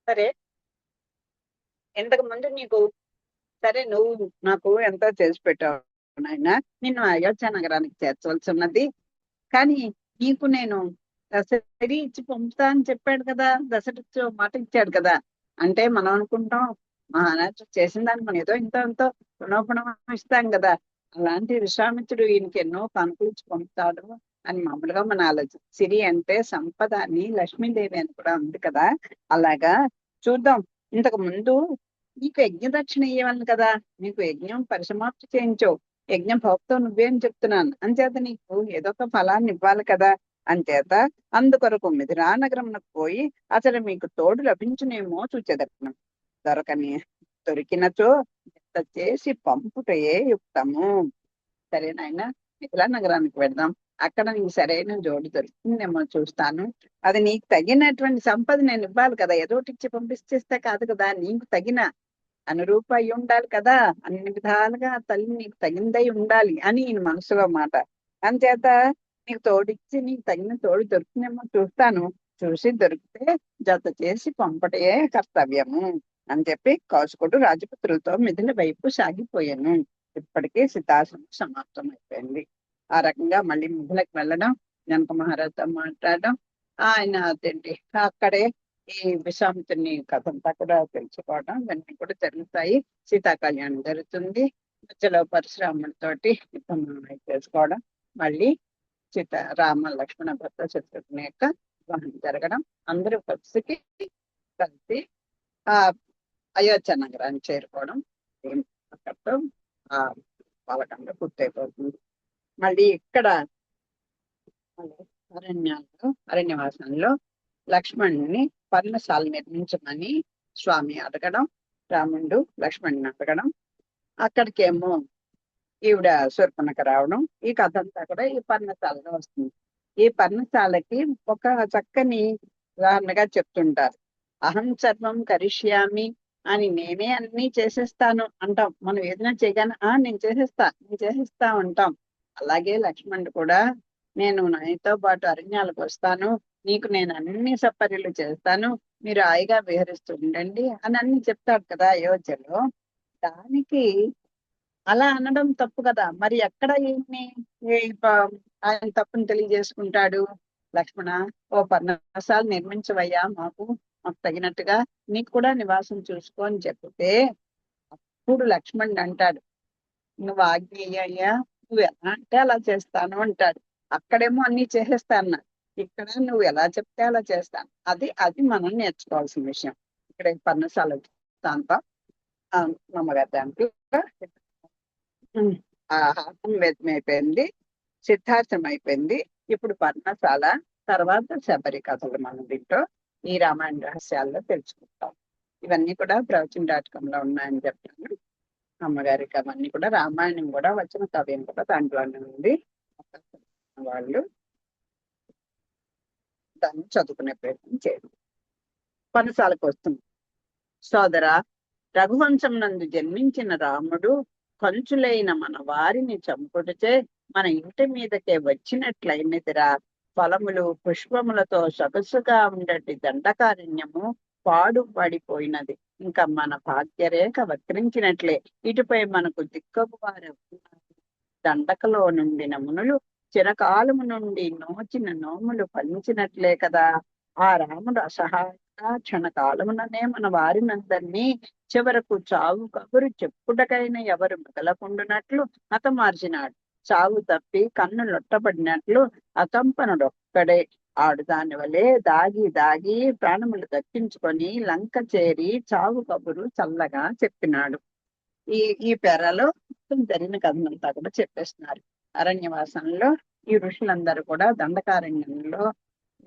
సరే, ఇంతకు ముందు నీకు, సరే నువ్వు నాకు ఎంతో చేసి పెట్టావు నాయన. నిన్ను అయోధ్య నగరానికి చేర్చవలసి ఉన్నది. కానీ నీకు నేను దశరథి ఇచ్చి పంపుతా అని చెప్పాడు కదా, దశరథి ఓ మాట ఇచ్చాడు కదా. అంటే మనం అనుకుంటాం మహారాజు చేసిన దానికి మనం ఏదో ఇంత ఎంతో రుణోపణం ఇస్తాం కదా. అలాంటి విశ్వామిత్రుడు ఈయనకి ఎన్నో కనుకలిచ్చి పంపుతాడు అని మామూలుగా మన ఆలోచన. సిరి అంటే సంపద అని లక్ష్మీదేవి అని కూడా ఉంది కదా. అలాగా చూద్దాం. ఇంతకు ముందు నీకు యజ్ఞ దక్షిణ ఇవ్వాలి కదా. నీకు యజ్ఞం పరిసమాప్తి చేయించవు. యజ్ఞం భోక్తో నువ్వే అని చెప్తున్నాను. అంచేత నీకు ఏదో ఒక ఫలాన్ని ఇవ్వాలి కదా. అంచేత అందుకొరకు మిథిలా నగరమునకు పోయి అసలు మీకు తోడు లభించునేమో చూచెదను. దొరకని దొరికినచో ఇంత చేసి పంపుటయే యుక్తము. సరే నాయన, మిథిలా నగరానికి వెళ్దాం. అక్కడ నీకు సరైన జోడు దొరుకుతుందేమో చూస్తాను. అది నీకు తగినటువంటి సంపద నేను ఇవ్వాలి కదా. ఏదో ఒకటి ఇచ్చి పంపిస్తే కాదు కదా. నీకు తగిన అనురూప అయి ఉండాలి కదా. అన్ని విధాలుగా తల్లి నీకు తగిందై ఉండాలి అని ఈయన మనసులో మాట. అంచేత నీకు తోడిచ్చి నీకు తగిన తోడు దొరుకుతుందేమో చూస్తాను. చూసి దొరికితే జత చేసి పంపటయే కర్తవ్యము అని చెప్పి కౌశికుడు రాజపుత్రులతో మిథిల వైపు సాగిపోయాను. ఇప్పటికే సితాశ్రమం సమాప్తం అయిపోయింది. ఆ రకంగా మళ్ళీ మిథిలకు వెళ్ళడం, జనక మహారాజుతో మాట్లాడడం, ఆయన అదేంటి అక్కడే ఈ విశ్వామిత్రుని కథ అంతా కూడా తెలుసుకోవడం, ఇవన్నీ కూడా జరుగుతాయి. సీతా కళ్యాణం జరుగుతుంది. మధ్యలో పరశురాముడితోటి యుద్ధం చేసుకోవడం, మళ్ళీ సీత రామ లక్ష్మణ భర్త శత్రుఘ్ని యొక్క వివాహం జరగడం, అందరూ కలిసి ఆ అయోధ్య నగరాన్ని చేరుకోవడం, అక్కడతో ఆ పాలకండ పూర్తయిపోతుంది. మళ్ళీ ఇక్కడ అరణ్యవాసంలో లక్ష్మణుని పర్ణశాల నిర్మించమని స్వామి అడగడం, రాముడు లక్ష్మణుని అడగడం, అక్కడికేమో ఈవిడ శూర్పణఖ రావడం. ఈ కథ అంతా కూడా ఈ పర్ణశాలలో వస్తుంది. ఈ పర్ణశాలకి ఒక చక్కని ఉదాహరణగా చెప్తుంటారు. అహం సర్వం కరిష్యామి అని, నేనే అన్ని చేసేస్తాను అంటాం. మనం ఏదైనా చేయగానే నేను చేసేస్తా అంటాం. అలాగే లక్ష్మణుడు కూడా, నేను నాతో పాటు అరణ్యాలకు వస్తాను, నీకు నేను అన్ని సపర్యలు చేస్తాను, మీరు హాయిగా విహరిస్తూ ఉండండి అని అన్ని చెప్తాడు కదా అయోధ్యలో. దానికి అలా అనడం తప్పు కదా. మరి ఎక్కడ ఆయన తప్పుని తెలియజేసుకుంటాడు. లక్ష్మణ, ఓ పర్ణశాల నిర్మించవయ్యా, మాకు తగినట్టుగా నీకు కూడా నివాసం చూసుకో అని చెప్తే, అప్పుడు లక్ష్మణుడు అంటాడు, నువ్వు ఆజ్ఞయ్యా, నువ్వు ఎలా అంటే అలా చేస్తాను అంటాడు. అక్కడేమో అన్ని చేసేస్తాను, ఇక్కడ నువ్వు ఎలా చెప్తే అలా చేస్తాను. అది అది మనం నేర్చుకోవాల్సిన విషయం. ఇక్కడ పర్ణశాల దాంతో అమ్మగారి దాంట్లో హాసం వేదం అయిపోయింది, సిద్ధార్థం అయిపోయింది. ఇప్పుడు పర్ణశాల, తర్వాత శబరి కథలు మనం దీంట్లో ఈ రామాయణ రహస్యాల్లో తెలుసుకుంటాం. ఇవన్నీ కూడా ప్రవచన.com ఉన్నాయని చెప్తాను. అమ్మగారికి అవన్నీ కూడా, రామాయణం కూడా వచ్చిన కవ్యం కూడా దాంట్లోనే ఉంది. వాళ్ళు దాన్ని చదువుకునే ప్రయత్నం చేయండి. పర్ణశాలకు వస్తుంది. సోదర, రఘువంశం నందు జన్మించిన రాముడు కంచులైన మన వారిని చంపుటచే మన ఇంటి మీదకే వచ్చినట్లయినదిరా. ఫలములు పుష్పములతో సొగసుగా ఉండటి దండకారణ్యము పాడుపడిపోయినది. ఇంకా మన భాగ్యరేఖ వక్రించినట్లే. ఇటుపై మనకు దిక్కపు వారు దండకలో నుండిన మునులు చిరకాలము నుండి నోచిన నోములు ఫలించినట్లే కదా. ఆ రాముడు అసహాయంగా క్షణకాలముననే మన వారినందరినీ చివరకు చావు కబురు చెప్పుటకైన ఎవరు మిగలకుండునట్లు హతమార్చినాడు. చావు తప్పి కన్ను లొట్టబడినట్లు అకంపనుడొక్కడే. ఆడు దాని వలె దాగి దాగి ప్రాణములు దక్కించుకొని లంక చేరి చావు కబురు చల్లగా చెప్పినాడు. ఈ ఈ పెరలో జరిగిన కథనంతా కూడా చెప్పేస్తున్నారు. అరణ్యవాసంలో ఈ ఋషులందరూ కూడా దండకారణ్యంలో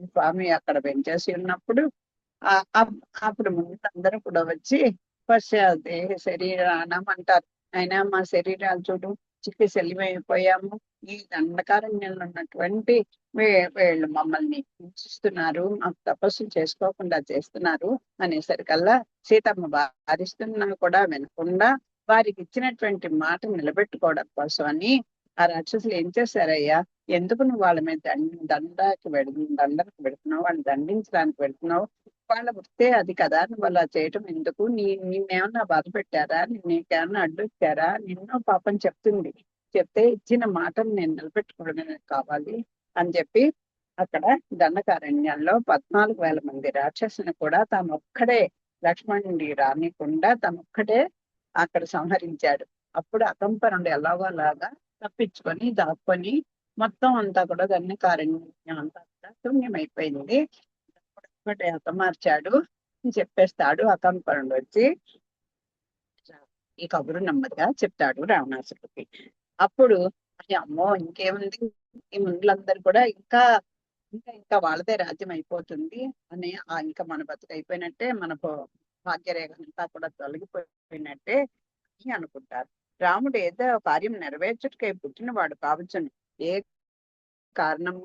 స్వామి అక్కడ పెంచేసి ఉన్నప్పుడు అప్పుడు ముందందరూ కూడా వచ్చి దేహ శరీరానం అంటారు. అయినా మా శరీరాలు చూడు చిక్కి శల్యమైపోయాము, ఈ దండకారణ్యంలో ఉన్నటువంటి వీళ్ళు మమ్మల్ని హింసిస్తున్నారు, మాకు తపస్సు చేసుకోకుండా చేస్తున్నారు అనేసరికల్లా సీతమ్మ వారిస్తున్నా కూడా వినకుండా వారికి ఇచ్చినటువంటి మాట నిలబెట్టుకోవడం కోసం అని ఆ రాక్షసులు ఏం చేశారయ్యా, ఎందుకు నువ్వు వాళ్ళ మీద దండకు పెడుతున్నావు, వాళ్ళని దండించడానికి పెడుతున్నావు, వాళ్ళ వృత్తే అది కదా, నువ్వు అలా చేయటం ఎందుకు, నిన్నేమన్నా బాధ పెట్టారా, నీకేమన్నా అడ్డొచ్చారా, నిన్ను పాపం చెప్తుంది. చెప్తే ఇచ్చిన మాటను నేను నిలబెట్టుకోవడమే కావాలి అని చెప్పి అక్కడ దండకారణ్యంలో 14,000 మంది రాక్షసుని కూడా తనొక్కడే, లక్ష్మణుడి రానికుండా తనొక్కడే అక్కడ సంహరించాడు. అప్పుడు అకంపనుడు ఎలాగో అలాగా తప్పించుకొని దాక్కొని మొత్తం అంతా కూడా దండకారణ్యం అంతా కూడా శూన్యమైపోయింది. ఒకటి హతమార్చాడు అని చెప్పేస్తాడు. అకంపనుడు వచ్చి ఈ కబురు నెమ్మదిగా చెప్తాడు రావణాసుడికి. అప్పుడు అమ్మో ఇంకేముంది, ఈ ముందులందరూ కూడా ఇంకా ఇంకా ఇంకా వాళ్ళదే రాజ్యం అయిపోతుంది అని, ఇంకా మన బతుకు అయిపోయినట్టే, మన భాగ్యరేఖ అంతా కూడా తొలగిపోయినట్టే అని అనుకుంటారు. రాముడు ఏదో కార్యం నెరవేర్చుటకై పుట్టినవాడు కావచ్చును, ఏ కారణం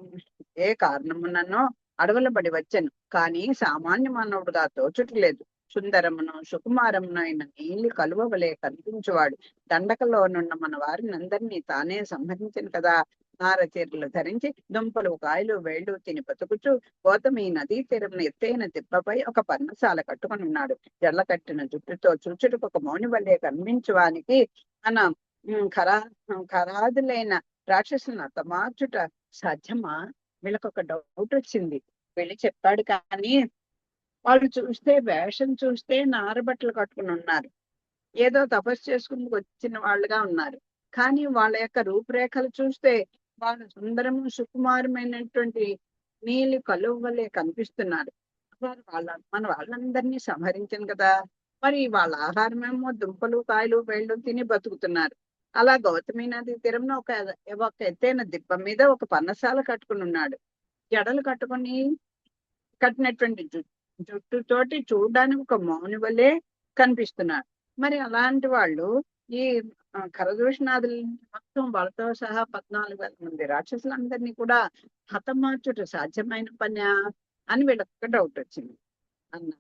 ఏ కారణముననో అడవుల బడి వచ్చాను, కానీ సామాన్య మానవుడుగా తోచుట లేదు. సుందరమును సుకుమారమును అయిన నీలి కలువ వలె కనిపించువాడు దండకలోనున్న మన వారిని అందరినీ తానే సంహరించను కదా. నార చీరలు ధరించి దుంపలు కాయలు వేళ్ళు తిని బతుకుచు గౌతమి నదీ తీరమున ఎత్తైన తిప్పపై ఒక పర్ణశాల కట్టుకుని ఉన్నాడు. జల్ల కట్టిన జుట్టుతో చూచుటకు ఒక మౌని వలె కనిపించువానికి మన ఖరాదులైన రాక్షసులను హతమార్చుట సాధ్యమా? వీళ్ళకొక డౌట్ వచ్చింది. వెళ్ళి చెప్పాడు కానీ వాళ్ళు చూస్తే వేషం చూస్తే నారబట్టలు కట్టుకుని ఉన్నారు, ఏదో తపస్సు చేసుకుని వచ్చిన వాళ్ళుగా ఉన్నారు. కానీ వాళ్ళ యొక్క రూపురేఖలు చూస్తే వాళ్ళు సుందరము సుకుమారమైనటువంటి నీలి కలువ వలె కనిపిస్తున్నారు. మన వాళ్ళందరినీ సంహరించను కదా, మరి వాళ్ళ ఆహారం ఏమో దుంపలు కాయలు వేళ్ళు తిని బతుకుతున్నారు. అలా గౌతమి నది తీరంలో ఒక ఎత్తైన దిబ్బ మీద ఒక పర్ణశాల కట్టుకుని ఉన్నాడు. జడలు కట్టినటువంటి జుట్టుతోటి చూడడానికి ఒక మౌని వలె కనిపిస్తున్నారు. మరి అలాంటి వాళ్ళు ఈ ఖరదూషణాదులు మొత్తం వాళ్ళతో సహా 14,000 మంది రాక్షసులందరినీ కూడా హతమార్చుట సాధ్యమైన పనా అని వీళ్ళకి డౌట్ వచ్చింది. అన్న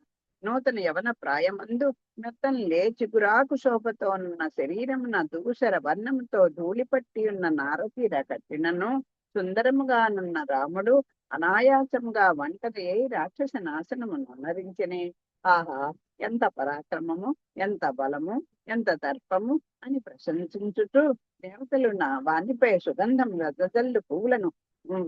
నూతన యవన ప్రాయమందు మెత్తని చిగురాకు శోభతో ఉన్న శరీరమున దూసర వర్ణముతో ధూళిపట్టి ఉన్న నారతీర కట్టినను సుందరముగానున్న రాముడు అనాయాసముగా ఒంటరి రాక్షస నాశనమును అనరించనే. ఆహా, ఎంత పరాక్రమము, ఎంత బలము, ఎంత దర్పము అని ప్రశంసించుతూ దేవతలు నా వానిపై సుగంధం రజల్లు పువ్వులను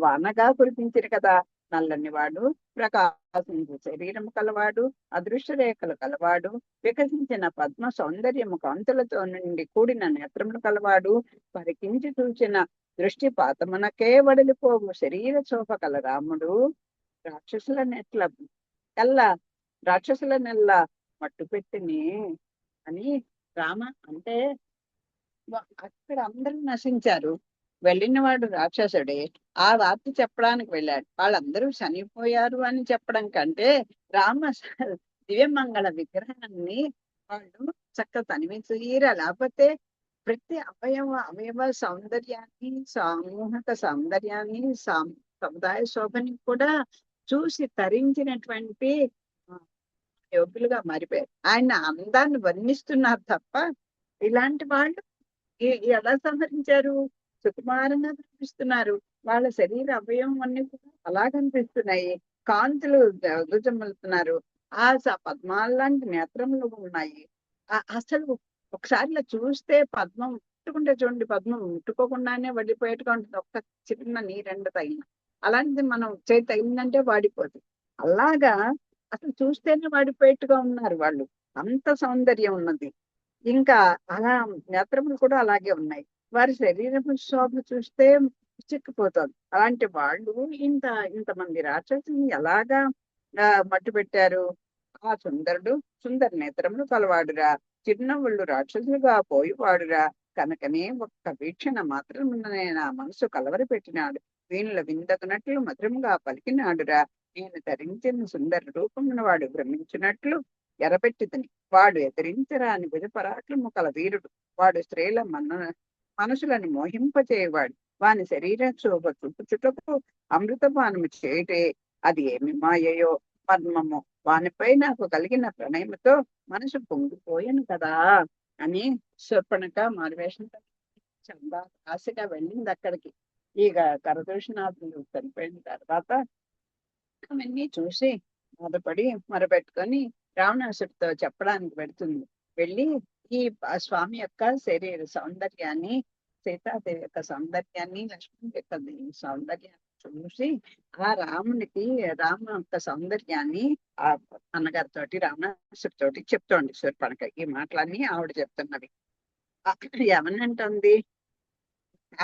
వానగా కురిపించిరు కదా. నల్లని వాడు, ప్రకాశించు శరీరము కలవాడు, అదృశ్య రేఖలు కలవాడు, వికసించిన పద్మ సౌందర్యము కాంతులతో నుండి కూడిన నేత్రములు కలవాడు, పరికించి చూచిన దృష్టిపాతమునకే వడిలిపోవు శరీర శోభ కల రాముడు రాక్షసులనెల్లా మట్టు పెట్టిని అని. రామ అంటే అక్కడ అందరూ నశించారు, వెళ్ళిన వాడు రాక్షసుడే. ఆ వార్త చెప్పడానికి వెళ్ళాడు, వాళ్ళందరూ చనిపోయారు అని చెప్పడం కంటే రామ దివ్యమంగళ విగ్రహాన్ని వాళ్ళు చక్కగా తనివి తీర, లేకపోతే ప్రతి అవయవ సౌందర్యాన్ని, సామూహిక సౌందర్యాన్ని, సముదాయ శోభని కూడా చూసి తరించినటువంటి యోగులుగా మారిపోయారు. ఆయన అందాన్ని వర్ణిస్తున్నారు తప్ప ఇలాంటి వాళ్ళు ఎలా సంహరించారు? సుకుమారంగా కనిపిస్తున్నారు, వాళ్ళ శరీర అవయవం అన్ని కూడా అలా కనిపిస్తున్నాయి, కాంతులు వెలుతున్నారు, ఆ పద్మాల లాంటి నేత్రములు ఉన్నాయి. అసలు ఒకసారి ఇలా చూస్తే పద్మం ముట్టుకుంటే చూడండి, పద్మం ముట్టుకోకుండానే వడిపోయేట్టుగా ఉంటుంది, ఒక్క చిన్న నీరెండ తగిన. అలాంటిది మనం చేతి తగిలిందంటే వాడిపోతుంది. అలాగా అసలు చూస్తేనే వాడిపోయేట్టుగా ఉన్నారు వాళ్ళు, అంత సౌందర్యం ఉన్నది. ఇంకా అలా నేత్రములు కూడా అలాగే ఉన్నాయి. వారి శరీరపు శోభ చూస్తే చిక్కిపోతుంది. అలాంటి వాళ్ళు ఇంతమంది రాక్షసుని ఎలాగా మట్టు పెట్టారు? ఆ సుందరుడు సుందర నేత్రములు కలవాడురా, చిరునవ్వుళ్ళు రాక్షసులుగా పోయివాడురా, కనుకనే ఒక్క వీక్షణ మాత్రం నా మనసు కలవరి పెట్టినాడు, వీణుల విందకునట్లు మధురముగా పలికినాడురా. నేను ధరించిన సుందర రూపమున వాడు భ్రమించినట్లు ఎరపెట్టిదని, వాడు ఎదిరించరాని భుజ పరాక్రము కల వీరుడు, వాడు స్త్రీల మనసులను మోహింపచేయవాడు, వాని శరీర శోభ చూపుచుటకు అమృతపానము చేయటే, అది ఏమి మాయయో పద్మము, వానిపై నాకు కలిగిన ప్రణయముతో మనసు పొంగిపోయాను కదా అని శూర్పణఖ మారువేషం చాలా ఆశగా వెళ్ళింది అక్కడికి. ఇక ఖరదూషణాదులు చనిపోయిన తర్వాత అవన్నీ చూసి బాధపడి మొరపెట్టుకొని రావణాసుడితో చెప్పడానికి పెడుతుంది. వెళ్ళి ఈ స్వామి యొక్క శరీర సౌందర్యాన్ని, సీతాదేవి యొక్క సౌందర్యాన్ని, లక్ష్మణుడి యొక్క సౌందర్యాన్ని చూసి ఆ రామ యొక్క సౌందర్యాన్ని ఆ అన్నగారితోటి రావణాసుడితోటి చెప్తోంది శూర్పణఖ. ఈ మాటలన్నీ ఆవిడ చెప్తున్నవి. ఏమనంటుంది,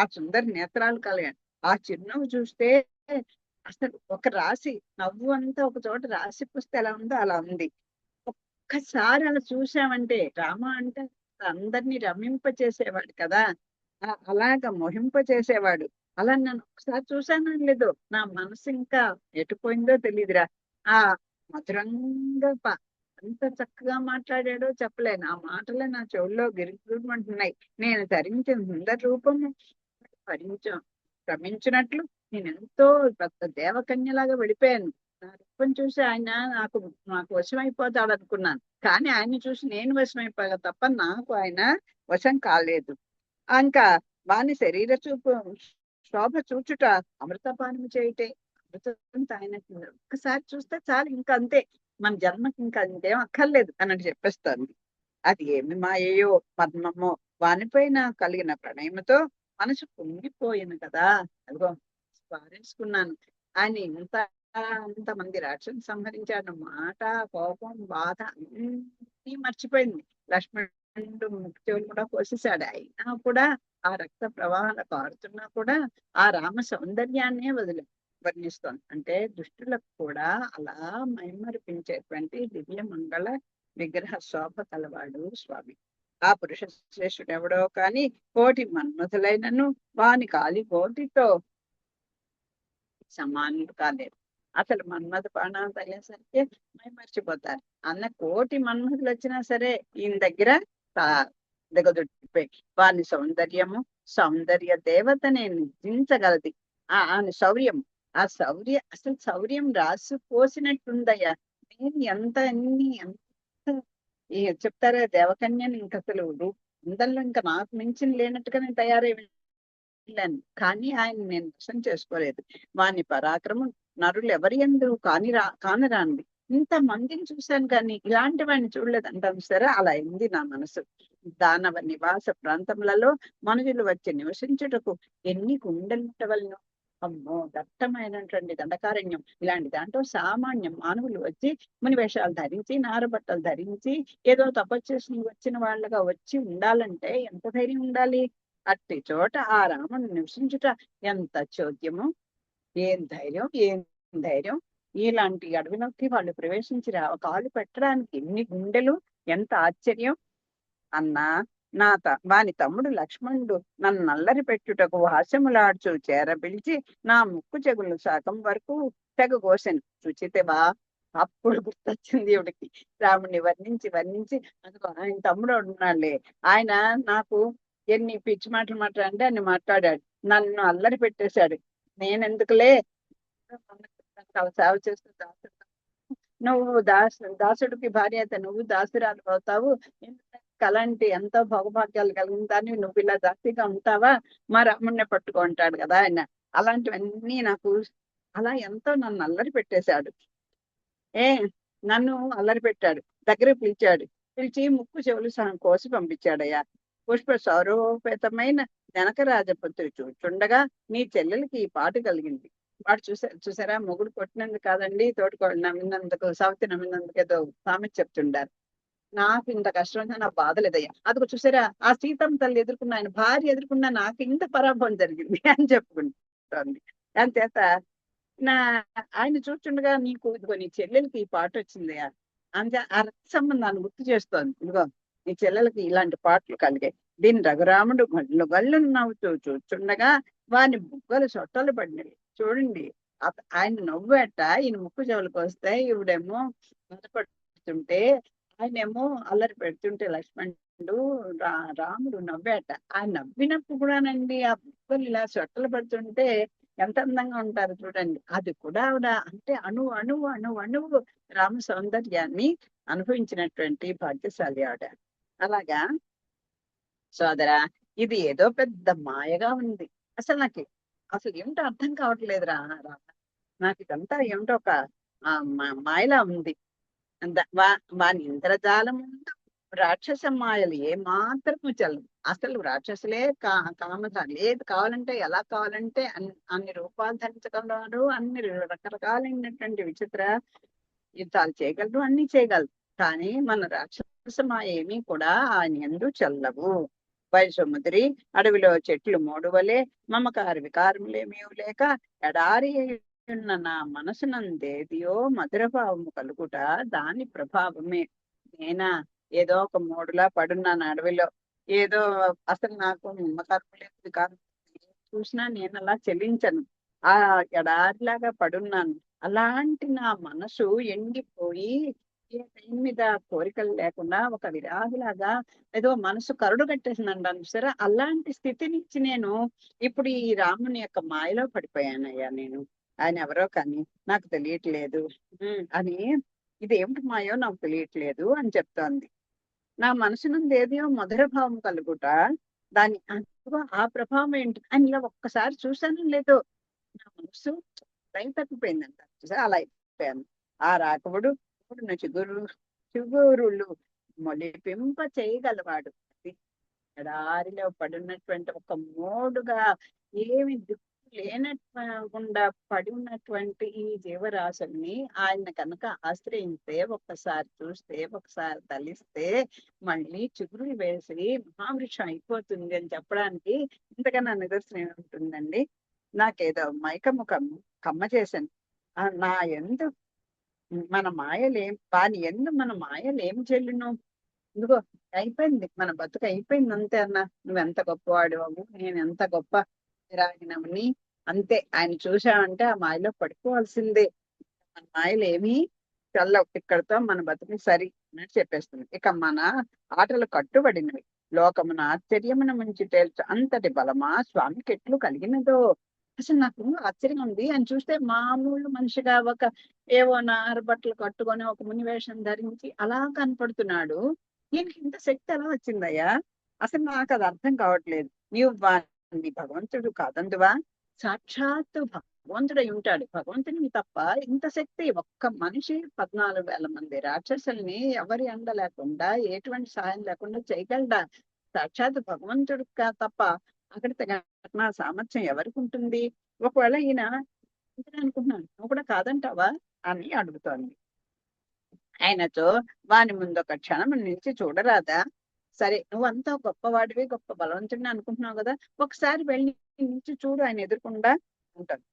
ఆ సుందర నేత్రాలు కలిగాను, ఆ చిరునవ్వు చూస్తే అసలు ఒక రాశి నవ్వు అంతా ఒక చోట రాశి పుస్తే ఎలా ఉందో అలా ఉంది. ఒక్కసారి అలా చూసామంటే, రామ అంటే అందరినీ రమింప చేసేవాడు కదా, అలాగ మోహింప చేసేవాడు. అలా నన్ను ఒకసారి చూసానో లేదో నా మనసు ఇంకా ఎటుపోయిందో తెలియదురా. ఆ మధురంగా ఎంత చక్కగా మాట్లాడాడో చెప్పలేను. ఆ మాటలే నా చెవుల్లో గిరిగిరిమంటున్నాయి. నేను ధరించిన సుందర రూపము భ్రమించినట్లు నేను ఎంతో పెద్ద దేవకన్యలాగా వెళ్ళిపోయాను. నా రూపం చూసి ఆయన నాకు వశమైపోతాడు అనుకున్నాను. కానీ ఆయన చూసి నేను వశమైపోయా తప్ప నాకు ఆయన వశం కాలేదు. ఇంకా వాని శరీర చూపు శోభ చూచుట అమృతపానము చేయటే. అమృతం ఆయన ఒక్కసారి చూస్తే చాలు, ఇంకా అంతే, మన జన్మకి ఇంకా అంతేం అక్కర్లేదు అన్నట్టు చెప్పేస్తాను. అది ఏమి మాయయో మర్మమో వానిపైన కలిగిన ప్రణయముతో మనసు పొంగిపోయింది కదా. అదిగో పారేసుకున్నాను. ఆయన అంతమంది రాక్షసుని సంహరించాడు. మాట, కోపం, బాధ అన్నీ మర్చిపోయింది. లక్ష్మణుడు ముక్తివులు కూడా కోసేశాడు. అయినా కూడా ఆ రక్త ప్రవాహాలు కారుతున్నా కూడా ఆ రామ సౌందర్యాన్నే వర్ణిస్తోంది. అంటే దుష్టులకు కూడా అలా మైమరిపించేటువంటి దివ్య మంగళ విగ్రహ శోభ కలవాడు స్వామి. ఆ పురుష శ్రేష్ఠుడు ఎవడో కాని కోటి మన్మథులైనను వాని కాలి కోటితో సమానులు కాలేరు. అసలు మన్మథ బాణాలు తగిలేసరికి మర్చిపోతారు. అన్న కోటి మన్మథులు వచ్చినా సరే ఈయన దగ్గర దిగదొట్టిపోయి వాని సౌందర్యము, సౌందర్య దేవతనే నిజించగలది. ఆయన శౌర్యం, ఆ అసలు శౌర్యం రాసి పోసినట్టుందయ్యా. నేను ఎంత చెప్తారా దేవకన్యని, ఇంక అసలు అందరిలో ఇంకా నాకు మించిన లేనట్టుగా నేను తయారై వెళ్ళాను. కానీ ఆయన నేను దర్శనం చేసుకోలేదు. వాని పరాక్రమం నరులు ఎవరి ఎందు కానరాంది. ఇంత మందిని చూశాను కానీ ఇలాంటి వాడిని చూడలేదు అంటాను సరే. అలా అయింది నా మనసు. దానవ నివాస ప్రాంతములలో మనుషులు వచ్చి నివసించుటకు ఎన్ని గుండెలుంటవలను. అమ్మో, దట్టమైనటువంటి దండకారణ్యం. ఇలాంటి దాంట్లో సామాన్యం మానవులు వచ్చి ముని వేషాలు ధరించి, నారబట్టలు ధరించి, ఏదో తపస్సు వచ్చిన వాళ్ళగా వచ్చి ఉండాలంటే ఎంత ధైర్యం ఉండాలి. అట్టి చోట ఆ రాముడు నివసించుట ఎంత చోద్యము, ఏం ధైర్యం. ఇలాంటి అడవిలోకి వాళ్ళు ప్రవేశించి కాలు పెట్టడానికి ఎన్ని గుండెలు, ఎంత ఆశ్చర్యం. అన్నా వాని తమ్ముడు లక్ష్మణుడు నన్ను నల్లరి పెట్టుటకు హాస్యములాడ్చు పిలిచి నా ముక్కు చెగులు శాఖం వరకు తెగ కోసెను. చూచితేవా, అప్పుడు గుర్తొచ్చింది ఇవిడికి. రాముడిని వర్ణించి అందుకో ఆయన తమ్ముడు ఉన్నాడులే, ఆయన నాకు ఎన్ని పిచ్చి మాటలు మాట్లాడంటే అన్ని మాట్లాడాడు, నన్ను అల్లరి పెట్టేశాడు. నేనెందుకులే సేవ చేస్తూ నువ్వు దాసుడికి భార్య అయితే నువ్వు దాసురాలు అవుతావు. అలాంటి ఎంతో భోగభాగ్యాలు కలిగిన దాన్ని నువ్వు ఇలా దాసిగా ఉంటావా? మా రాముడిని పట్టుకుంటాడు కదా ఆయన. అలాంటివన్నీ నాకు అలా ఎంతో నన్ను అల్లరి పెట్టేశాడు. నన్ను అల్లరి పెట్టాడు. దగ్గర పిలిచి ముక్కు చెవులు సహం కోసి పంపించాడయ్యా. పుష్ప సౌరభోపేతమైన జనక రాజపుత్రి చూచుండగా నీ చెల్లెలకి ఈ పాటు కలిగింది. వాడు చూసారా, మొగుడు కొట్టినందుకు కాదండి, తోటికోడు నమ్మినందుకు, సవతి నమ్మినందుకు ఏదో సామెత చెప్తుండారు. నాకు ఇంత కష్టం నా బాధ లేదయ్యా. అదిగో చూసారా, ఆ సీతమ్మ తల్లి ఎదుర్కొన్న ఆయన భార్య ఎదుర్కొన్నా నాకు ఇంత పరాభవం జరిగింది అని చెప్పుకుంటుంది. అంతేత ఆయన చూస్తుండగా నీకు ఇదిగో నీ చెల్లెలకి ఈ పాట వచ్చిందయ్యా. అంతే ఆ రక్త సంబంధాన్ని గుర్తు చేస్తోంది. ఇదిగో నీ చెల్లెలకి ఇలాంటి పాటలు కలిగాయి. దీని రఘురాముడు గళ్ళు నవ్వుతూ చూస్తుండగా వాని బుగ్గలు సొట్టలు పడినాయి. చూడండి, ఆయన నవ్వేట, ఈయన ముక్కు చెవులకు వస్తే ఈవిడేమో బాధపడుతుంటే, ఆయనేమో అల్లరి పెడుతుంటే లక్ష్మణుడు రాముడు నవ్వేట. ఆ నవ్వినప్పుడు కూడానండి ఆ బుగ్గలు ఇలా సొట్టలు పడుతుంటే ఎంత అందంగా ఉంటారు చూడండి. అది కూడా ఆవిడ అంటే అణువు రామ సౌందర్యాన్ని అనుభవించినటువంటి భాగ్యశాలి ఆవిడ. అలాగా సోదరా, ఇది ఏదో పెద్ద మాయగా ఉంది. అసలు ఏమిటో అర్థం కావట్లేదురా. నాకు ఇదంతా ఏమిటో ఒక ఆ మాయలా ఉంది. వాని ఇంద్రజాలం రాక్షస మాయలు ఏ మాత్రము చల్లవు. అసలు రాక్షసులే కామత లేదు, కావాలంటే ఎలా కావాలంటే అన్ని రూపాలు ధరించగలరు, అన్ని రకరకాలైనటువంటి విచిత్ర యుద్ధాలు చేయగలరు, అన్ని చేయగలరు. కానీ మన రాక్షస మాయ ఏమీ కూడా ఆయన యందు చల్లవు. వైసముద్రి అడవిలో చెట్లు మోడువలే మమకార వికారములేమీ లేక ఎడారి ఉన్న నా మనసునందేదియో మధుర భావము కలుగుట దాని ప్రభావమే. నేనా ఏదో ఒక మూడులా పడున్నాను అడవిలో, ఏదో అసలు నాకు నమ్మకం లేదు, వికారం లేదు. చూసినా నేను అలా చెల్లించను, ఆ ఎడారిలాగా పడున్నాను. అలాంటి నా మనసు ఎండిపోయి ఏ టైం మీద కోరికలు లేకుండా ఒక విరాగిలాగా ఏదో మనసు కరుడు కట్టేసింది అంటాను సరే, అలాంటి స్థితి నుంచి నేను ఇప్పుడు ఈ రాముని యొక్క మాయలో పడిపోయానయ్యా. నేను ఆయన ఎవరో కానీ నాకు తెలియట్లేదు అని, ఇది ఏమిటి మాయో నాకు తెలియట్లేదు అని చెప్తోంది. నా మనసునందు ఏదో మధుర భావం కలుగుట దాని ఆ ప్రభావం ఏంటి అని ఇలా ఒక్కసారి చూశాను లేదో నా మనసు లైన్ తప్పిపోయిందంట. చూసా అలా అయిపోయాను. ఆ రాకవుడు చిగురులు మొలిపింప చేయగలవాడు. ఎడారిలో పడినటువంటి ఒక మోడుగా ఏమి దిక్కు లేనకుండా పడి ఉన్నటువంటి ఈ జీవరాశుల్ని ఆయన కనుక ఆశ్రయిస్తే, ఒక్కసారి చూస్తే, ఒకసారి తలిస్తే మళ్ళీ చిగురులు వేసి మహావృక్షం అయిపోతుంది అని చెప్పడానికి ఇంతకన్నా నిదర్శనం ఏముంటుందండి? నాకేదో మైకము కమ్మ చేశాను. నా ఎందు మన మాయలేం వాని ఎందు మన మాయలేం చెల్లును. ఇదిగో అయిపోయింది, మన బతుకు అయిపోయింది అంతే అన్న. నువ్వెంత గొప్పవాడు అవ్వు, నేను ఎంత గొప్ప రాగినవని, అంతే. ఆయన చూసామంటే ఆ మాయలో పడిపోవాల్సిందే. మన మాయలు ఏమీ చల్లవు, ఇక్కడతో మన బతుకు సరి అని చెప్పేస్తుంది. ఇక మన ఆటలు కట్టుబడినవి, లోకమున ఆశ్చర్యమున ముంచి తేల్చు అంతటి బలమా స్వామికి ఎట్లు కలిగినదో. అసలు నాకు ఆశ్చర్యం ఉంది. ఆయన చూస్తే మామూలు మనిషిగా ఒక ఏవో నార బట్టలు కట్టుకొని ఒక ముని వేషం ధరించి అలా కనపడుతున్నాడు. ఈయనకి ఇంత శక్తి ఎలా వచ్చిందయ్యా? అసలు నాకు అది అర్థం కావట్లేదు. నీవు వాడిని భగవంతుడు కాదందువా? సాక్షాత్తు భగవంతుడై ఉంటాడు. భగవంతుని తప్ప ఇంత శక్తి ఒక్క మనిషి 14,000 మంది రాక్షసుల్ని ఎవరి అండ లేకుండా, ఎటువంటి సహాయం లేకుండా చేయగలడా? సాక్షాత్ భగవంతుడు తప్ప అక్కడికి ఘటన సామర్థ్యం ఎవరికి ఉంటుంది? ఒకవేళ ఈయన అనుకుంటున్నాను, నువ్వు కూడా కాదంటావా అని అడుగుతోంది. ఆయనతో వాని ముందు ఒక క్షణం నిలిచి చూడరాదా? సరే, నువ్వంతా గొప్పవాడివి, గొప్ప బలవంతుడిని అనుకుంటున్నావు కదా, ఒకసారి వెళ్ళి నుంచి చూడు ఆయన ఎదుర్కొండా ఉంటాను.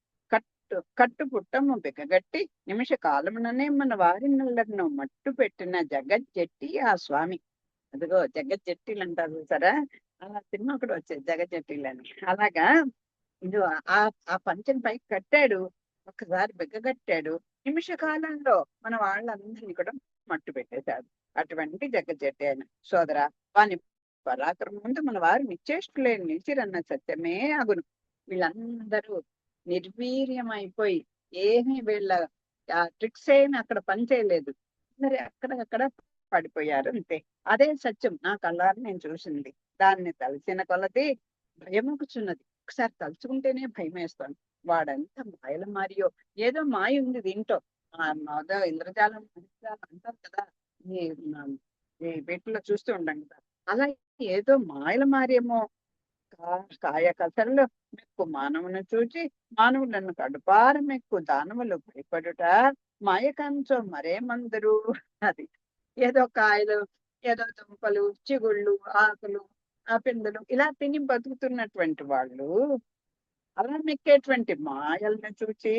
కట్టు పుట్టము బిగగట్టి నిమిష కాలముననే మన వారినలను మట్టు పెట్టిన జగజ్జెట్టి ఆ స్వామి. అదిగో జగజ్జెట్టిలు అంటారు సరే, అలా సినిమా కూడా వచ్చేది జగజ్జెట్టిలని. అలాగా ఇది ఆ పంచని పైకి కట్టాడు, ఒక్కసారి బిగ్గగట్టాడు, నిమిష కాలంలో మన వాళ్ళందరినీ కూడా మట్టు పెట్టేశాడు. అటువంటి జగజ్జెట్టి ఆయన సోదర, వాని పరాక్రమం ముందు మన వారు నిశ్చేష్టులే నిలిచిరన్న సత్యమే అగును. వీళ్ళందరూ నిర్వీర్యం అయిపోయి ఏమీ వీళ్ళ ట్రిక్స్ ఏమి అక్కడ పని చేయలేదు, మరి అక్కడక్కడ పడిపోయారు అంతే. అదే సత్యం, నా కళ్ళారు నేను చూసింది. దాన్ని తలచిన కొలది భయముకుచున్నది. ఒకసారి తలుచుకుంటేనే భయం వేస్తాను. వాడంతా మాయల మారియో, ఏదో మాయ ఉంది దీంట్లో. ఇంద్రజాలం అంటారు కదా, ఈ వీటిలో చూస్తూ ఉండం కదా, అలా ఏదో మాయల మారేమో. కాయ కసల్లో మెక్కు మానవుని చూచి మానవులను కడుపార మెక్కు దానవులు భయపడుట మాయకంచో మరేమందరు. అది ఏదో కాయలు, ఏదో దుంపలు, చిగుళ్ళు, ఆకులు, ఆ పిందెలు ఇలా తిని బతుకుతున్నటువంటి వాళ్ళు అలా మెక్కేటువంటి మాయల్ని చూచి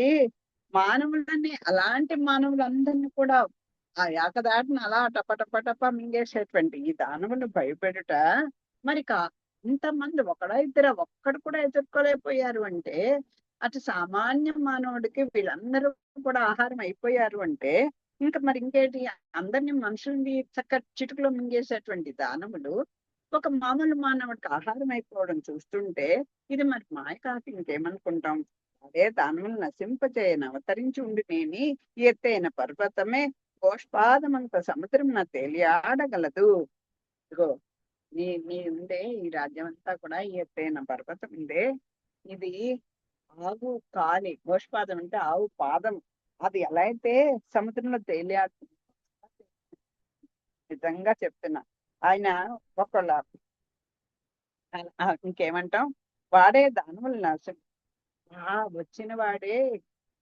మానవులని, అలాంటి మానవులందరినీ కూడా ఆ ఏకదాటిని అలా టపటపటప మింగేసేటువంటి ఈ దానవులు భయపెడుట మరి ఇంతమంది ఒకడా ఇద్దరా, ఒక్కడు కూడా ఎదుర్కోలేకపోయారు అంటే, అటు సామాన్య మానవుడికి వీళ్ళందరూ కూడా ఆహారం అయిపోయారు అంటే, ఇంకా మరి ఇంకేంటి? అందరినీ మనుషుల్ని చిటుకులో మింగేసేటువంటి దానవులు ఒక మామూలు మానవుడికి ఆహారం అయిపోవడం చూస్తుంటే, ఇది మరి మాయ కాక ఇంకేమనుకుంటాం? అదే దానవులు నశింపచేయని అవతరించి ఉండినేని ఎత్తైన పర్వతమే గోష్పాదమంత సముద్రం నా తేలియాడగలదు. ఇదిగో నీ ఉందే ఈ రాజ్యం అంతా కూడా ఈ ఎత్తైన పర్వతం ఉందే, ఇది ఆవు కాలి, గోష్పాదం అంటే ఆవు పాదం, అది ఎలా అయితే సముద్రంలో తేలియాడుతుంది, నిజంగా చెప్తున్నా. ఆయన ఒకళ్ళ ఇంకేమంటాం, వాడే దానవుల నాశనం. వచ్చిన వాడే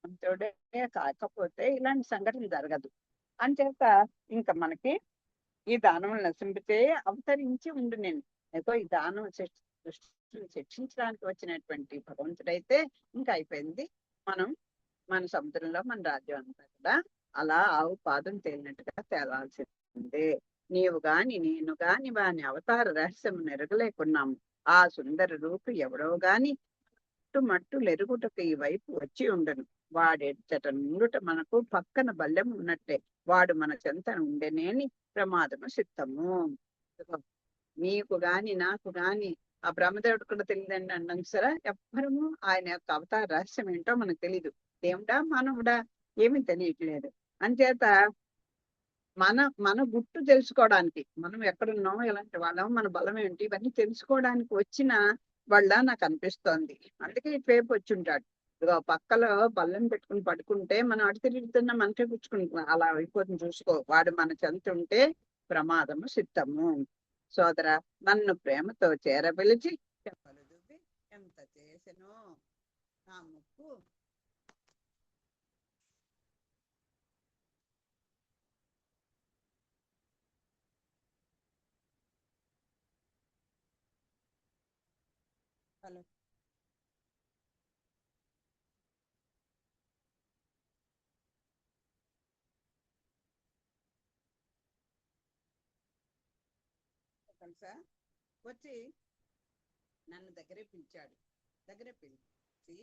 అంతోడే కాకపోతే ఇలాంటి సంఘటన జరగదు. అంచేత ఇంకా మనకి ఈ దానములు నశింపితే అవతరించి ఉండు నేను. ఏదో ఈ దానం సృష్టిని శిక్షించడానికి వచ్చినటువంటి భగవంతుడైతే ఇంకా అయిపోయింది. మనం మన సముద్రంలో మన రాజ్యం అంతా కూడా అలా ఆవు పాదం తేలినట్టుగా తేలాల్సిందే. నీవు గాని నేను గాని వాని అవతార రహస్యం నెరగలేకున్నాము. ఆ సుందర రూపు ఎవడో గాని మట్టు లెరుగుటకు ఈ వైపు వచ్చి ఉండను. వాడెచ్చట నుండుట మనకు పక్కన బల్లెం ఉన్నట్టే. వాడు మన చెంత ఉండేనేని ప్రమాదము సిద్ధము. నీకు గాని నాకు గాని ఆ బ్రహ్మదేవుడు కూడా తెలియదండి అన్నాం సరే. ఎవ్వరము ఆయన యొక్క అవతార రహస్యం ఏంటో మనకు తెలీదు. దేవుడా మానవుడా ఏమీ తెలియట్లేదు. అంచేత మన మన గుట్టు తెలుసుకోవడానికి, మనం ఎక్కడున్నాం, ఎలాంటి వాళ్ళం, మన బలం ఏంటి, ఇవన్నీ తెలుసుకోవడానికి వచ్చిన వాళ్ళ నాకు అనిపిస్తోంది. అందుకే ఇటువైపు వచ్చి ఉంటాడు. ఇదిగో పక్కలో బల్లం పెట్టుకుని పడుకుంటే మనం అటు తిరుగుతున్నా మనకే పుచ్చుకుంటున్నాం. అలా అయిపోతుంది చూసుకో. వాడు మన చెంత ఉంటే ప్రమాదము సిద్ధము. సోదర, నన్ను ప్రేమతో చేరబిలిచి చెప్పలు దువ్వి ఎంత చేసెనో నా ముక్కు హలో చెప్పండి సార్. వచ్చి నన్ను దగ్గరే పిలిచాడు. దగ్గరే పిలిచి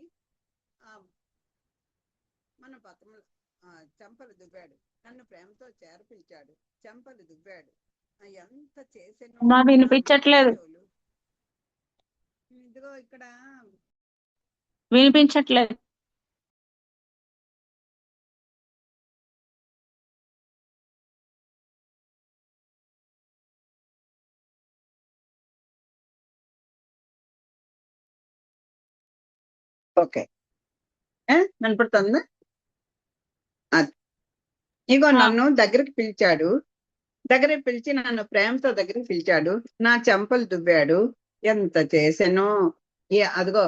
ఆ మన పక్కన చెంపలు దువ్వాడు. నన్ను ప్రేమతో చేర పిలిచాడు, చెంపలు దువ్వాడు. ఎంత చేసాను మా నా ముక్కు వినిపించట్లేదు. చెవులు. ఇదిగో ఇక్కడ వినిపించట్లేదు. ఓకే. వినపడుతుందా? అది ఇగో ఆ, నన్ను దగ్గరికి పిలిచాడు. దగ్గరికి పిలిచి నన్ను ప్రేమతో దగ్గరికి పిలిచాడు. నా చెంపలు దువ్వాడు. ఎంత చేసానో. అదిగో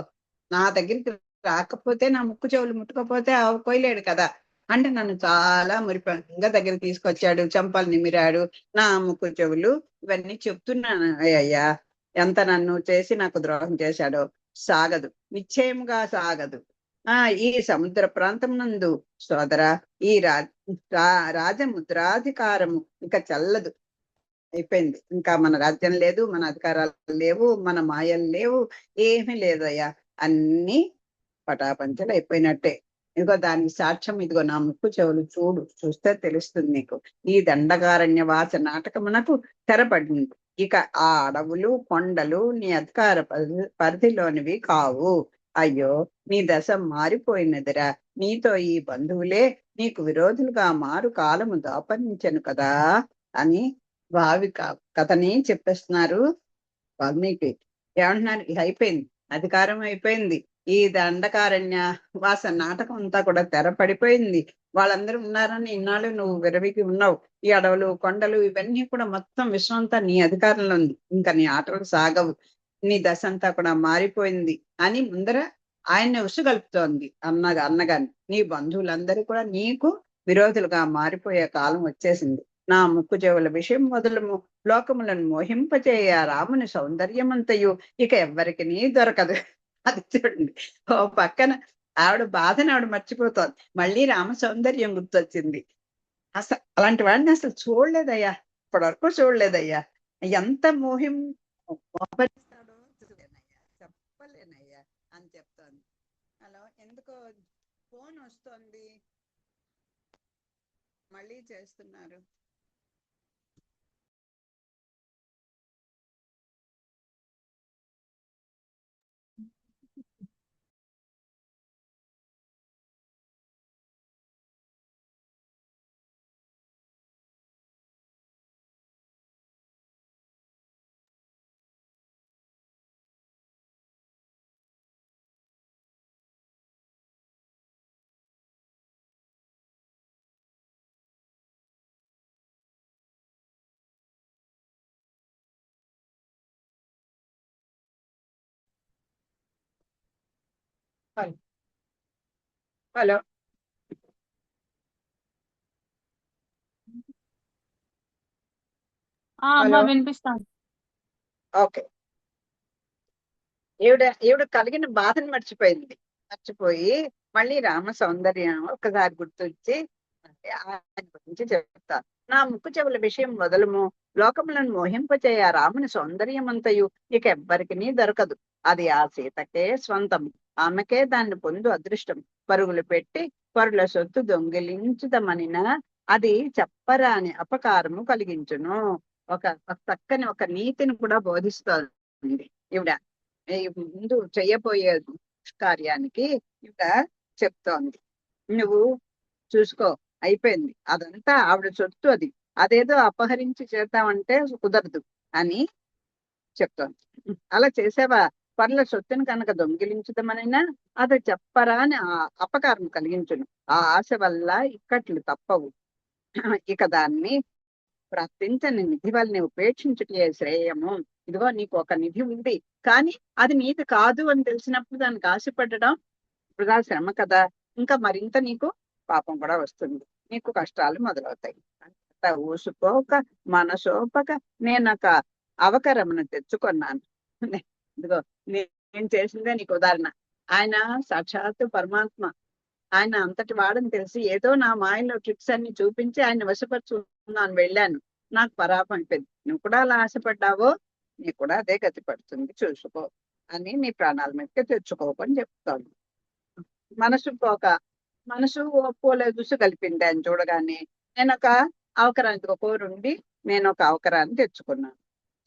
నా దగ్గరికి రాకపోతే, నా ముక్కు చెవులు ముట్టుకోపోతే కొయ్యలేడు కదా. అంటే నన్ను చాలా మురిపంగా దగ్గర తీసుకొచ్చాడు. చెంపలు నిమిరాడు, నా ముక్కు చెవులు ఇవన్నీ చెప్తున్నాను. అయ్యా, ఎంత నన్ను చేసి నాకు ద్రోహం చేశాడో. సాగదు, నిశ్చయముగా సాగదు. ఈ సముద్ర ప్రాంతం నందు సోదర, ఈ రాజముద్రాధికారము ఇంకా చల్లదు, అయిపోయింది. ఇంకా మన రాజ్యం లేదు, మన అధికారాలు లేవు, మన మాయలు లేవు, ఏమీ లేదయ్యా. అన్ని పటాపంచలు అయిపోయినట్టే. ఇదిగో దానికి సాక్ష్యం ఇదిగో నా ముక్కు చెవులు చూడు, చూస్తే తెలుస్తుంది నీకు. ఈ దండకారణ్య వాస నాటకమునకు తెరపడింది. ఇక ఆ అడవులు కొండలు నీ అధికార పరిధిలోనివి కావు. అయ్యో, నీ దశ మారిపోయినదిరా. నీతో ఈ బంధువులే నీకు విరోధులుగా మారు కాలము దాపరించను కదా అని కథని చెప్పేస్తున్నారు వాల్మీకి. ఏమంటున్నారు, ఇది అయిపోయింది, అధికారం అయిపోయింది. ఈ దండకారణ్య వాస నాటకం అంతా కూడా తెర పడిపోయింది. వాళ్ళందరూ ఉన్నారని ఇన్నాళ్ళు నువ్వు విరవికి ఉన్నావు. ఈ అడవులు కొండలు ఇవన్నీ కూడా మొత్తం విశ్వం అంతా నీ అధికారంలో ఉంది. ఇంకా నీ ఆటలు సాగవు, నీ దశ అంతా కూడా మారిపోయింది అని ముందర ఆయన్ని ఉసుగలుపుతోంది అన్నగాని. నీ బంధువులందరూ కూడా నీకు విరోధులుగా మారిపోయే కాలం వచ్చేసింది. నా ముక్కు చెవుల విషయం మొదలము లోకములను మోహింపచేయ రాముని సౌందర్యమంతయు ఇక ఎవ్వరికి దొరకదు. అది చూడండి, ఓ పక్కన ఆవిడ బాధను ఆవిడ మర్చిపోతోంది, మళ్ళీ రామ సౌందర్యం గుర్తొచ్చింది. అసలు అలాంటి వాడిని అసలు చూడలేదయ్యా, ఇప్పటివరకు చూడలేదయ్యా. ఎంత మోహపరిస్తాడో చెప్పలేనయ్యా అని చెప్తోంది. హలో, ఎందుకో ఫోన్ వస్తోంది, మళ్ళీ చేస్తున్నారు. హలో. హలో. అమ్మా హలో. వినిపిస్తాను. ఓకే. ఈవిడ కలిగిన బాధను మర్చిపోయి మళ్ళీ రామ సౌందర్యం ఒక్కసారి గుర్తొచ్చి ఆయన గురించి చెప్తా. నా ముక్కు చెవుల విషయం మొదలుము లోకములను మోహింపచేయ రాముని సౌందర్యమంతయు ఇక ఎవ్వరికి దొరకదు. అది ఆ సీతకే స్వంతం. ఆమెకే దాన్ని పొందు అదృష్టం. పరుగులు పెట్టి పరుల సొత్తు దొంగిలించుదమనిన అది చెప్పరాని అపకారము కలిగించును. ఒక చక్కని ఒక నీతిని కూడా బోధిస్తోంది ఈవిడ. ఈ ముందు చెయ్యబోయే కార్యానికి ఈవిడ చెప్తోంది. నువ్వు చూసుకో, అయిపోయింది, అదంతా ఆవిడ సొత్తు, అదేదో అపహరించి చేద్దామంటే కుదరదు అని చెప్తోంది. అలా చేసావా? పర్ల సొత్తుని కనుక దొంగిలించుదామనైనా అది చెప్పరా అని అపకారం కలిగించును. ఆ ఆశ వల్ల ఇక్కట్లు తప్పవు. ఇక దాన్ని ప్రాప్తించని నిధి వల్ని ఉపేక్షించుటే శ్రేయము. ఇదిగో నీకు ఒక నిధి ఉంది, కానీ అది నీది కాదు అని తెలిసినప్పుడు దానికి ఆశపడడం వృధా శ్రమ కదా. ఇంకా మరింత నీకు పాపం కూడా వస్తుంది, నీకు కష్టాలు మొదలవుతాయి. అంత ఊసుకోక మనసోపక నేను ఒక అవకరమును తెచ్చుకున్నాను. ఇదిగో నేను చేసిందే నీకు ఉదాహరణ. ఆయన సాక్షాత్తు పరమాత్మ. ఆయన అంతటి వాడని తెలిసి ఏదో నా మాయలో ట్రిక్స్ అన్ని చూపించి ఆయన వశపరుచుకున్నాను, వెళ్ళాను, నాకు పరాపం అయిపోయింది. నువ్వు కూడా అలా ఆశపడ్డావో నీకు కూడా అదే గతి పడుతుంది, చూసుకో అని నీ ప్రాణాల మీదకి తెచ్చుకోకని చెప్తాను. మనసు ఒప్పుకోలేదు, దుసు కలిపింది ఆయన చూడగానే. నేను ఒక అవకరానికి కోరుండి నేను ఒక అవకరాన్ని తెచ్చుకున్నాను.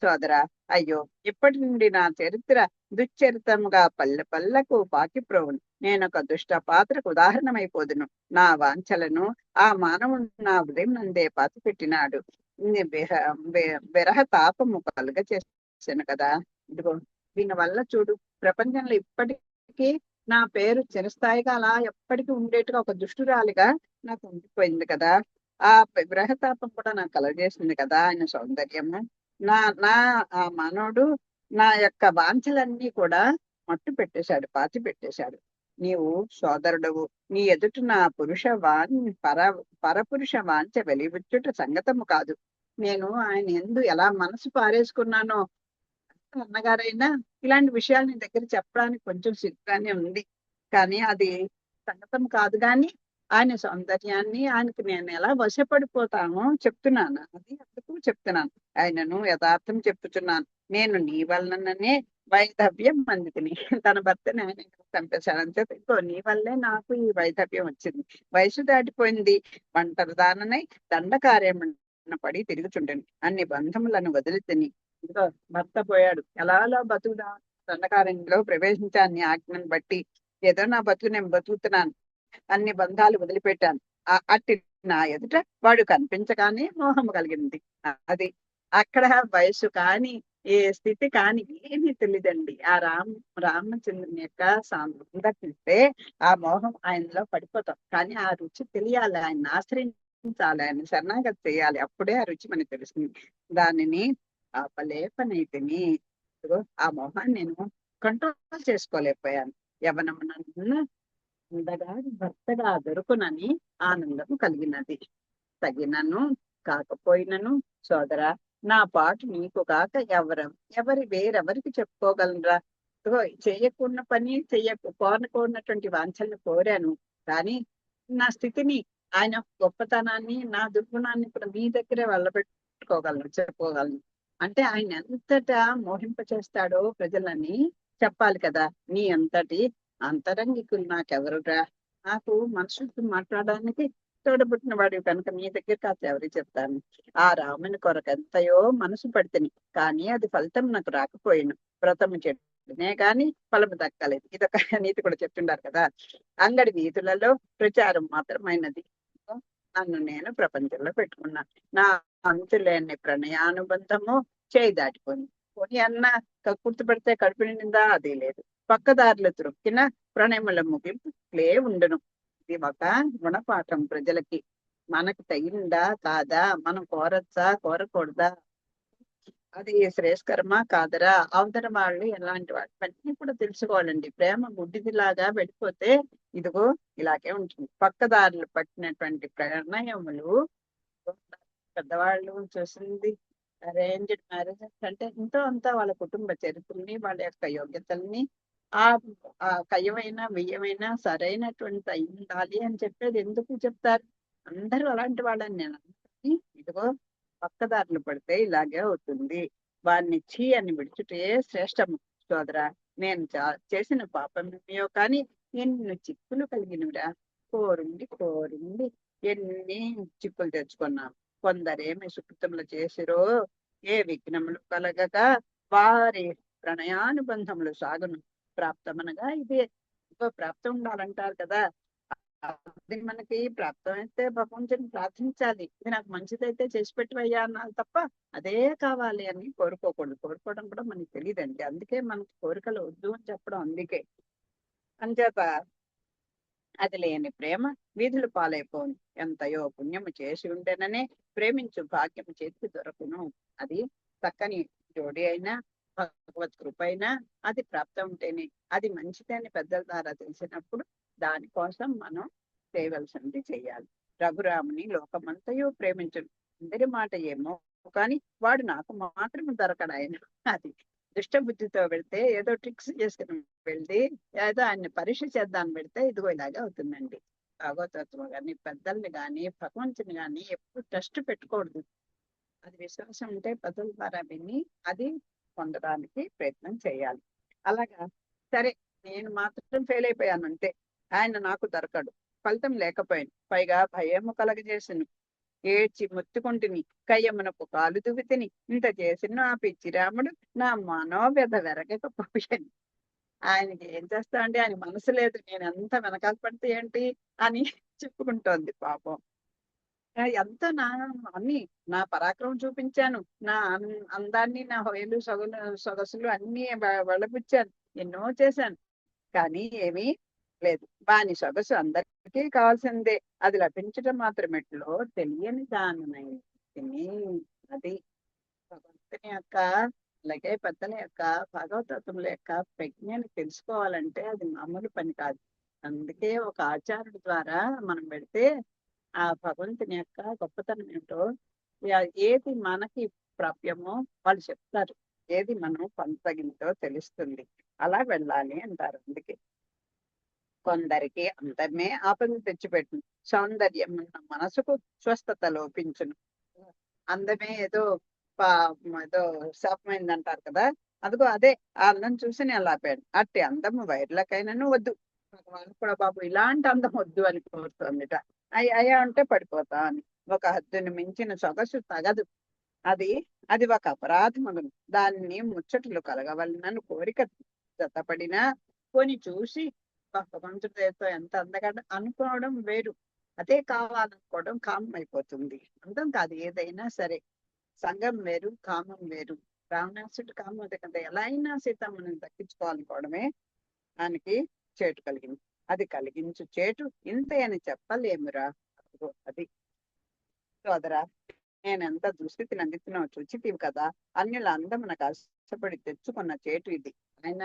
సోదరా, అయ్యో, ఇప్పటి నుండి నా చరిత్ర దుశ్చరితముగా పల్లె పల్లెకు పాకిప్రోవును. నేనొక దుష్ట పాత్రకు ఉదాహరణమైపోదును. నా వాంఛలను ఆ మానవుడు నా హృదయం నందే పాతి పెట్టినాడు. విరహ తాపము కలుగ చేశాను కదా. ఇదిగో దీని వల్ల చూడు, ప్రపంచంలో ఇప్పటికీ నా పేరు చిరస్థాయిగా అలా ఎప్పటికీ ఉండేట్టుగా ఒక దుష్టురాలిగా నాకు ఉండిపోయింది కదా. ఆ విరహతాపం కూడా నాకు కలగజేసింది కదా ఆయన సౌందర్యము. నా నా ఆ మానవుడు నా యొక్క వాంఛలన్నీ కూడా మట్టు పెట్టేశాడు, పాతి పెట్టేశాడు. నీవు సోదరుడవు, నీ ఎదుట నా పరపురుష వాంఛ వెలిబుచ్చుట సంగతము కాదు. నేను ఆయన ఎందు ఎలా మనసు పారేసుకున్నానో అన్నగారైనా ఇలాంటి విషయాలు నీ దగ్గర చెప్పడానికి కొంచెం సిగ్గుగానే ఉంది, కానీ అది సంగతం కాదు. కానీ ఆయన సౌందర్యాన్ని ఆయనకి నేను ఎలా వశపడిపోతానో చెప్తున్నాను, అది అందుకు చెప్తున్నాను. ఆయనను యథార్థం చెప్తున్నాను. నేను నీ వలననే వైధవ్యం అందితిని. తన భర్తని ఆయన చంపేశాడు అంతే. ఇంకో నీ వల్లే నాకు ఈ వైధవ్యం వచ్చింది. వయసు దాటిపోయింది, ఒంటరి దాననై దండకార్యం పడి తిరుగుచుంటాను. అన్ని బంధములను వదిలి తిని ఇదిగో భర్త పోయాడు, ఎలా బతుకుదా దండకార్యంలో ప్రవేశించాను నీ ఆజ్ఞను బట్టి. ఏదో నా బతుకు నేను బతుకుతున్నాను, అన్ని బంధాలు వదిలిపెట్టాను. అట్టి నా ఎదుట వాడు కనిపించగానే మోహము కలిగింది. అది అక్కడ వయసు కాని ఏ స్థితి కాని ఏమీ తెలియదండి. ఆ రామచంద్రుని యొక్క సందర్శిస్తే ఆ మోహం ఆయనలో పడిపోతాం. కానీ ఆ రుచి తెలియాలి, ఆయన ఆశ్రయించాలి, ఆయన శరణాగతి చేయాలి, అప్పుడే ఆ రుచి మనకు తెలుస్తుంది. దానిని ఆపలేపనైతిని. ఆ మోహాన్ని నేను కంట్రోల్ చేసుకోలేకపోయాను. యవనమునను అందగా భర్తగా దొరుకునని ఆనందం కలిగినది. తగినను కాకపోయినను సోదరా, నా పాటు నీకు కాక వేరెవరికి చెప్పుకోగలరా? చేయకున్న పని కోరినటువంటి వాంఛల్ని కోరాను, కానీ నా స్థితిని, ఆయన గొప్పతనాన్ని, నా దుర్గుణాన్ని ఇప్పుడు మీ దగ్గరే వెళ్ళబెట్టుకోగలను, చెప్పుకోగలను. అంటే ఆయన ఎంతటా మోహింప చేస్తాడో ప్రజలని చెప్పాలి కదా. నీ అంతటి అంతరంగికులు నాకెవరురా? నాకు మనుషులతో మాట్లాడడానికి తోడబుట్టిన వాడివి కనుక నీ దగ్గర కాస్త ఎవరికి చెప్తాను. ఆ రాముని కొరకు ఎంతయో మనసు పడితేని, కానీ అది ఫలితం నాకు రాకపోయాను. వ్రతము చెట్టునే కానీ ఫలము దక్కలేదు. ఇదొక నీతి కూడా చెప్తుండారు కదా. అంగడి వీధులలో ప్రచారం మాత్రమైనది. నన్ను నేను ప్రపంచంలో పెట్టుకున్నా. నా అంతులేని ప్రణయానుబంధము చేయి దాటిపోయింది. పోనీ అన్న గుర్తుపెడితే కడుపు నిండిందా? అది లేదు. పక్కదారులు త్రొక్కిన ప్రణయముల ముగింపు ఉండును. ఇది ఒక గుణపాఠం ప్రజలకి. మనకు తగిందా కాదా, మనం కోరచ్చా కోరకూడదా, అది శ్రేయస్కరమా కాదరా, అవతల వాళ్ళు ఎలాంటి వాళ్ళు ఇవన్నీ కూడా తెలుసుకోవాలండి. ప్రేమ గుడ్డిదిలాగా వెళ్ళిపోతే ఇదిగో ఇలాగే ఉంటుంది. పక్కదారులు పట్టినటువంటి ప్రణయములు పెద్దవాళ్ళు చూసింది అరేంజ్డ్ మ్యారేజెస్ అంటే ఎంతో అంతా వాళ్ళ కుటుంబ చరిత్రని, వాళ్ళ యొక్క యోగ్యతల్ని, ఆ ఆ కయ్యమైనా బియ్యమైనా సరైనటువంటి అయి ఉండాలి అని చెప్పేది ఎందుకు చెప్తారు? అందరూ అలాంటి వాళ్ళని నేను అనుకుని, ఇదిగో పక్కదారులు పడితే ఇలాగే అవుతుంది. వారిని ఛీ అని విడిచుటే శ్రేష్టము సోదరా. నేను చేసిన పాపమేమో కానీ ఎన్ని చిక్కులు కలిగినవిరా. కోరుండి కోరుండి ఎన్ని చిక్కులు తెచ్చుకున్నాం. కొందరేమి సుకృతములు చేసిరో ఏ విఘ్నములు కలగక వారి ప్రణయానుబంధములు సాగును. ప్రాప్తమనగా ఇదే. ప్రాప్తం ఉండాలంటారు కదా, అది మనకి ప్రాప్తం అయితే భగవంతుని ప్రార్థించాలి. ఇది నాకు మంచిదైతే చేసి పెట్టవయ్యా అన్నాను తప్ప అదే కావాలి అని కోరుకోకూడదు. కోరుకోవడం కూడా మనకి తెలియదండి. అందుకే మనకి కోరికలు వద్దు అని చెప్పడం. అందుకే అంచేత అది లేని ప్రేమ వీధులు పాలైపోను. ఎంతయో పుణ్యము చేసి ఉండేననే ప్రేమించు భాగ్యము చేతికి దొరకును. అది చక్కని జోడి అయినా భగవత్ కృప అయినా అది ప్రాప్తం ఉంటేనే అది మంచిది అని పెద్దల ద్వారా తెలిసినప్పుడు దానికోసం మనం చేయవలసింది చెయ్యాలి. రఘురాముని లోకమంతయో ప్రేమించను. అందరి మాట ఏమో కానీ వాడు నాకు మాత్రం దొరకడాయన. అది దుష్టబుద్ధితో వెళ్తే ఏదో ట్రిక్స్ చేసుకుని వెళ్తే ఏదో ఆయన్ని పరీక్ష చేద్దాం పెడితే ఇదిగో ఇలాగే అవుతుందండి. భాగవతత్వం కానీ పెద్దల్ని కానీ భగవంతుని కానీ ఎప్పుడు టెస్ట్ పెట్టకూడదు. అది విశ్వాసం ఉంటే పెద్దల ద్వారా విని అది పొందడానికి ప్రయత్నం చేయాలి. అలాగా సరే, నేను మాత్రం ఫెయిల్ అయిపోయాను అంతే. ఆయన నాకు దొరకడు. ఫలితం లేకపోయాను, పైగా భయము కలగజేసాను. ఏడ్చి మొత్తుకుంటుని కయ్యమునకు కాలు దువ్వితిని. ఇంత చేసిన ఆ పిచ్చి రాముడు నా మనోవ్యధ వెరగకపోయాను. ఆయనకి ఏం చేస్తా అంటే ఆయన మనసు లేదు, నేను ఎంత వెనకాల పడితే ఏంటి అని చెప్పుకుంటోంది పాపం. ఎంతో అన్ని నా పరాక్రమం చూపించాను. నా అందాన్ని, నా హొయలు సొగసులు అన్ని వెళ్ళబుచ్చాను. ఎన్నో చేశాను, కానీ ఏమీ లేదు. వాని సొగసు అందరికీ కావాల్సిందే, అది లభించడం మాత్రమెట్లో తెలియని దానినై తిని. అది భగవంతుని యొక్క, అలాగే పెద్దల యొక్క, భాగవతత్వముల యొక్క ప్రజ్ఞని తెలుసుకోవాలంటే అది మామూలు పని కాదు. అందుకే ఒక ఆచార్యుడి ద్వారా మనం పెడితే ఆ భగవంతుని యొక్క గొప్పతనం ఏంటో, ఏది మనకి ప్రాప్యమో వాళ్ళు చెప్తారు, ఏది మనం పొందగిందో తెలుస్తుంది. అలా వెళ్ళాలి అంటారు. అందుకే కొందరికి అందమే ఆపద తెచ్చిపెట్టును, సౌందర్యం ఉన్న మనసుకు స్వస్థత లోపించును. అందమే ఏదో ఏదో శాపమైంది అంటారు కదా, అదిగో అదే. ఆ అందం చూసి నేను లాపాను. అట్టి అందము వైర్లకైనాను వద్దు. భగవాన్ కూడా బాబు ఇలాంటి అందం వద్దు అని కోరుతోందిట. అయ్యా అంటే పడిపోతా అని. ఒక హద్దుని మించిన సొగసు తగదు. అది అది ఒక అపరాధమగును. దాన్ని ముచ్చట్లు కలగవలనని కోరిక జతపడినా కొని చూసి భగవంతుడితో ఎంత అందగా అనుకోవడం వేరు. అదే కావాలనుకోవడం కామం అయిపోతుంది. అందం కాదు ఏదైనా సరే. సంఘం వేరు, కామం వేరు. రావణాసుడు కామం అదే కదా, ఎలా అయినా సీతమ్మని దక్కించుకోవాలనుకోవడమే ఆయనకి చేటు కలిగింది. అది కలిగించు చేటు ఇంతే అని చెప్పలేమురా. అదిగో అది సోదరా, నేనెంత దుస్థితిని అందిస్తున్నావు చూచితివి కదా. అన్యుల అందమునకు ఆశపడి తెచ్చుకున్న చేటు ఇది. ఆయన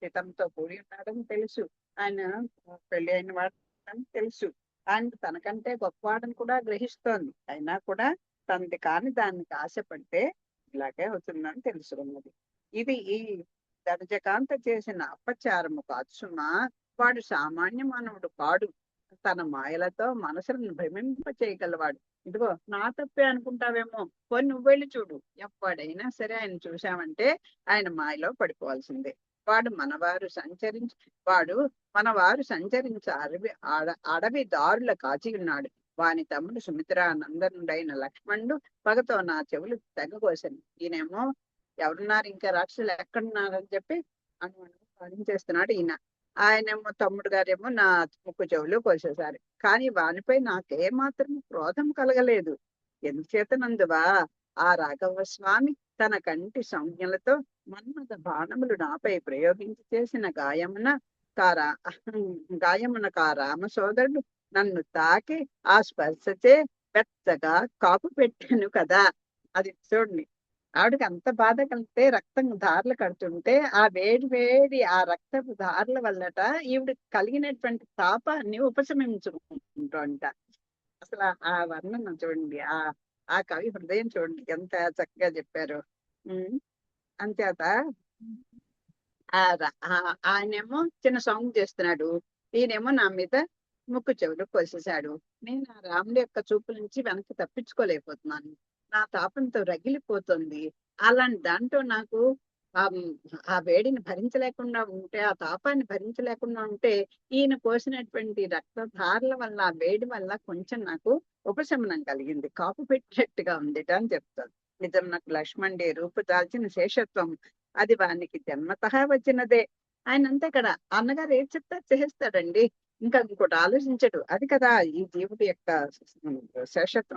సీతంతో కూడి ఉన్నాడని తెలుసు, ఆయన పెళ్లి అయిన వాడని తెలుసు, ఆయన తనకంటే గొప్పవాడని కూడా గ్రహిస్తోంది. అయినా కూడా తనది కాని దానికి ఆశపడితే ఇలాగే అవుతుందని తెలుసుకున్నది. ఇది ఈ దర్జకాంత చేసిన అపచారము కాదు సుమా. వాడు సామాన్య మానవుడు కాడు, తన మాయలతో మనసులను భ్రమింప చేయగలవాడు. ఇదిగో నా తప్పే అనుకుంటావేమో, పోనీ నువ్వు వెళ్ళి చూడు. ఎప్పుడైనా సరే ఆయన చూశామంటే ఆయన మాయలో పడిపోవాల్సిందే. వాడు వాడు మనవారు సంచరించే అడవి దారుల కాచి ఉన్నాడు. వాని తమ్ముడు సుమిత్రానందనుడైన లక్ష్మణుడు పగతో నా చెవులు తెగకోసాను. ఈయనేమో ఎవరున్నారు ఇంకా రాక్షసులు ఎక్కడున్నారని చెప్పి పాలించేస్తున్నాడు ఈయన. ఆయనేమో తమ్ముడు గారేమో నా ముక్కు చెవులు కోసేశారు. కానీ వానిపై నాకేమాత్రం క్రోధం కలగలేదు. ఎందుచేతనందువా ఆ రాఘవ స్వామి తన కంటి సంజ్ఞలతో మన్మథ బాణములు నాపై ప్రయోగించి చేసిన గాయమున రామ సోదరుడు నన్ను తాకి ఆ స్పర్శచే పెద్దగా కాపు పెట్టాను కదా. అది చూడండి, ఆవిడకి అంత బాధ కలిగితే రక్తం ధారలు కడుతుంటే ఆ వేడి వేడి ఆ రక్తపు ధారల వల్లట ఈవిడ కలిగినటువంటి తాపాన్ని ఉపశమించుకుంటుంట. అసలు ఆ వర్ణన చూడండి, ఆ ఆ కవి హృదయం చూడండి ఎంత చక్కగా చెప్పారు. ఉమ్, అంచేత ఆయనేమో చిన్న సాంగ్ చేస్తున్నాడు, ఈయనేమో నా మీద ముక్కు చెవులు కోసేశాడు. నేను ఆ రాముడి యొక్క చూపు నుంచి వెనక్కి తప్పించుకోలేకపోతున్నాను. నా తాపంతో రగిలిపోతుంది. అలాంటి దాంట్లో నాకు ఆ మ్, ఆ వేడిని భరించలేకుండా ఉంటే, ఆ తాపాన్ని భరించలేకుండా ఉంటే, ఈయన పోసినటువంటి రక్తధారల వల్ల, ఆ వేడి వల్ల కొంచెం నాకు ఉపశమనం కలిగింది. కాపు పెట్టినట్టుగా ఉంది అని చెప్తాను. నిజం నాకు లక్ష్మణుడి రూపు దాల్చిన శేషత్వం, అది వానికి జన్మతః వచ్చినదే. ఆయన అంతే కదా, అన్నగారు ఏది చెప్తే అది చేసేస్తాడండి. ఇంకా ఇంకోటి ఆలోచించడు. అది కదా ఈ జీవుడి యొక్క శేషత్వం.